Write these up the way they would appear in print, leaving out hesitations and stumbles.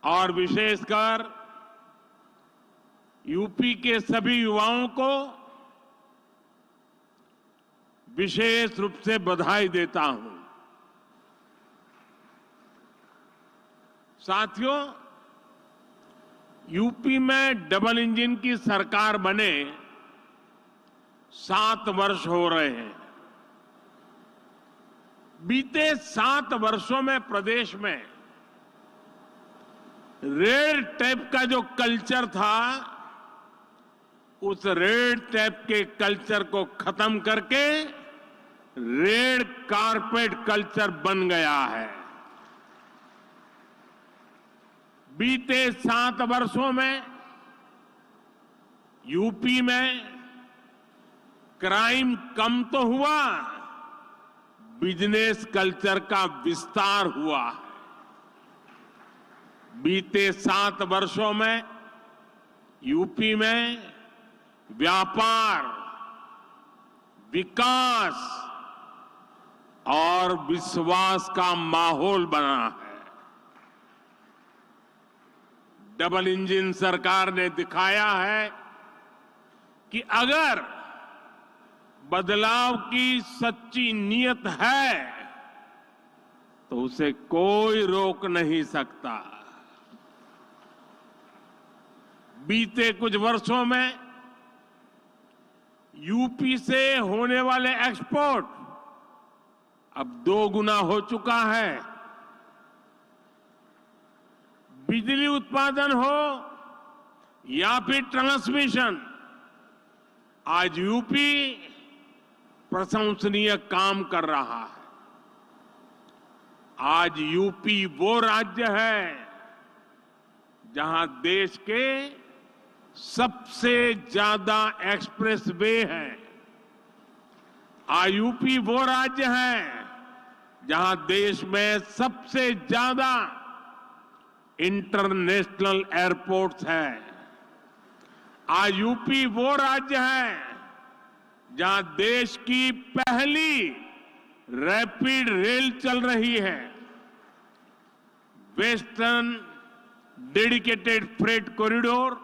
और विशेषकर यूपी के सभी युवाओं को विशेष रूप से बधाई देता हूं। साथियों, यूपी में डबल इंजन की सरकार बने 7 वर्ष हो रहे हैं। बीते 7 वर्षों में प्रदेश में रेड टेप का जो कल्चर था, उस रेड टेप के कल्चर को खत्म करके रेड कारपेट कल्चर बन गया है। बीते 7 वर्षों में यूपी में क्राइम कम तो हुआ, बिजनेस कल्चर का विस्तार हुआ है। बीते 7 वर्षों में यूपी में व्यापार, विकास और विश्वास का माहौल बना है। डबल इंजन सरकार ने दिखाया है कि अगर बदलाव की सच्ची नीयत है तो उसे कोई रोक नहीं सकता। बीते कुछ वर्षों में यूपी से होने वाले एक्सपोर्ट अब 2 गुना हो चुका है। बिजली उत्पादन हो या फिर ट्रांसमिशन, आज यूपी प्रशंसनीय काम कर रहा है। आज यूपी वो राज्य है जहां देश के सबसे ज्यादा एक्सप्रेस वे हैं। आज यूपी वो राज्य है जहां देश में सबसे ज्यादा इंटरनेशनल एयरपोर्ट्स हैं। आज यूपी वो राज्य है जहां देश की पहली रैपिड रेल चल रही है। वेस्टर्न डेडिकेटेड फ्रेट कॉरिडोर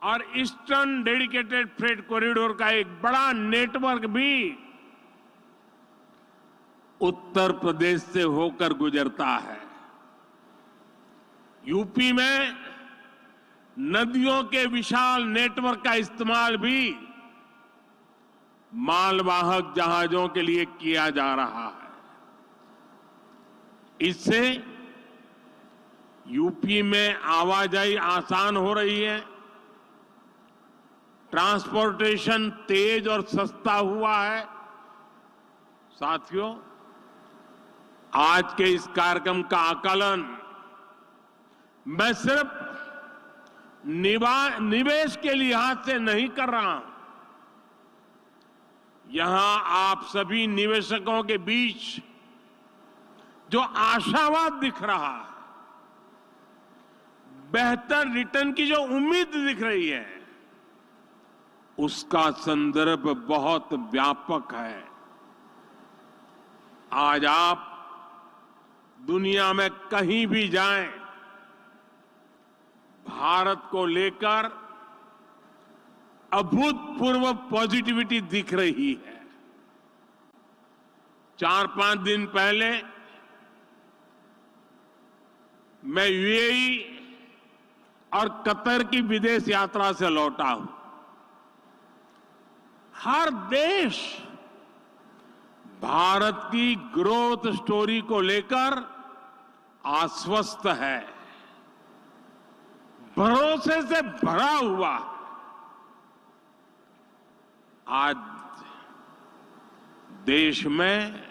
और ईस्टर्न डेडिकेटेड फ्रेट कॉरिडोर का एक बड़ा नेटवर्क भी उत्तर प्रदेश से होकर गुजरता है। यूपी में नदियों के विशाल नेटवर्क का इस्तेमाल भी मालवाहक जहाजों के लिए किया जा रहा है। इससे यूपी में आवाजाही आसान हो रही है, ट्रांसपोर्टेशन तेज और सस्ता हुआ है। साथियों, आज के इस कार्यक्रम का आकलन मैं सिर्फ निवेश के लिहाज से नहीं कर रहा हूं। यहां आप सभी निवेशकों के बीच जो आशावाद दिख रहा है, बेहतर रिटर्न की जो उम्मीद दिख रही है, उसका संदर्भ बहुत व्यापक है। आज आप दुनिया में कहीं भी जाएं, भारत को लेकर अभूतपूर्व पॉजिटिविटी दिख रही है। 4-5 दिन पहले मैं यूएई और कतर की विदेश यात्रा से लौटा हूं। हर देश भारत की ग्रोथ स्टोरी को लेकर आश्वस्त है, भरोसे से भरा हुआ। आज देश में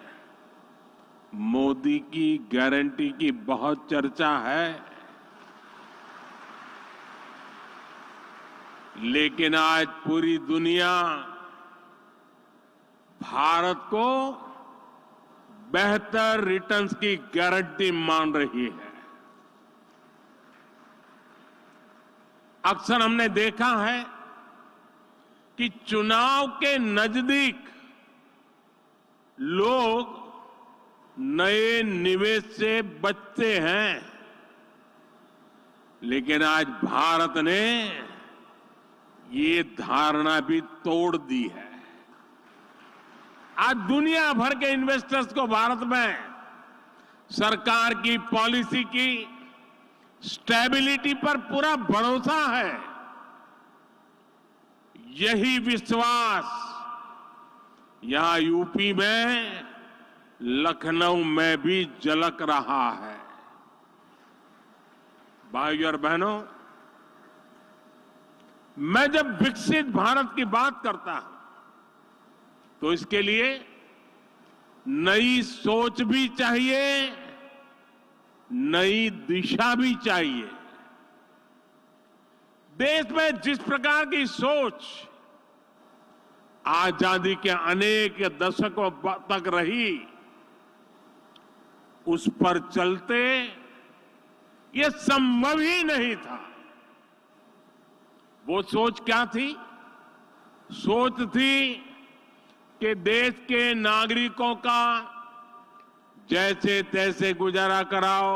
मोदी की गारंटी की बहुत चर्चा है, लेकिन आज पूरी दुनिया भारत को बेहतर रिटर्न्स की गारंटी मान रही है। अक्सर हमने देखा है कि चुनाव के नजदीक लोग नए निवेश से बचते हैं, लेकिन आज भारत ने ये धारणा भी तोड़ दी है। आज दुनिया भर के इन्वेस्टर्स को भारत में सरकार की पॉलिसी की स्टेबिलिटी पर पूरा भरोसा है। यही विश्वास यहां यूपी में, लखनऊ में भी झलक रहा है। भाइयों और बहनों, मैं जब विकसित भारत की बात करता हूं तो इसके लिए नई सोच भी चाहिए, नई दिशा भी चाहिए। देश में जिस प्रकार की सोच आजादी के अनेक दशकों तक रही, उस पर चलते ये संभव ही नहीं था। वो सोच क्या थी? सोच थी कि देश के नागरिकों का जैसे तैसे गुजारा कराओ,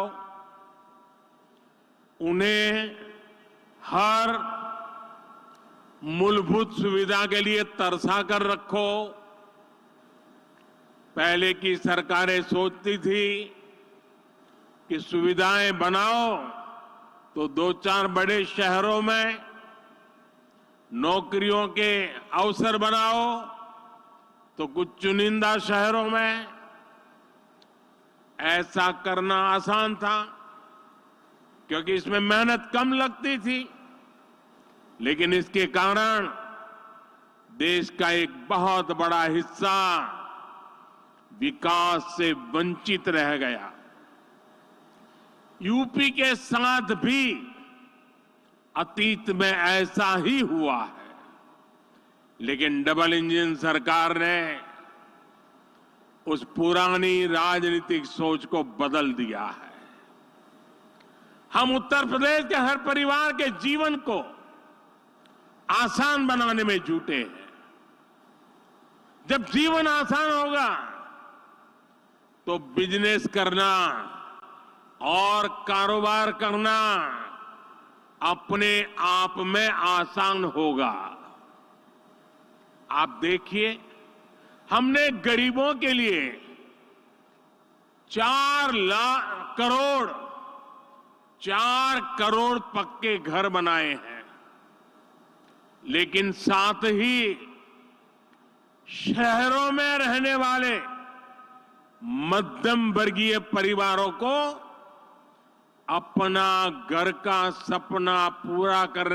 उन्हें हर मूलभूत सुविधा के लिए तरसा कर रखो। पहले की सरकारें सोचती थी कि सुविधाएं बनाओ तो 2-4 बड़े शहरों में नौकरियों के अवसर बनाओ तो कुछ चुनिंदा शहरों में। ऐसा करना आसान था क्योंकि इसमें मेहनत कम लगती थी, लेकिन इसके कारण देश का एक बहुत बड़ा हिस्सा विकास से वंचित रह गया। यूपी के साथ भी अतीत में ऐसा ही हुआ है, लेकिन डबल इंजन सरकार ने उस पुरानी राजनीतिक सोच को बदल दिया है। हम उत्तर प्रदेश के हर परिवार के जीवन को आसान बनाने में जुटे हैं। जब जीवन आसान होगा तो बिजनेस करना और कारोबार करना अपने आप में आसान होगा। आप देखिए, हमने गरीबों के लिए 4 करोड़ पक्के घर बनाए हैं, लेकिन साथ ही शहरों में रहने वाले मध्यम वर्गीय परिवारों को अपना घर का सपना पूरा करने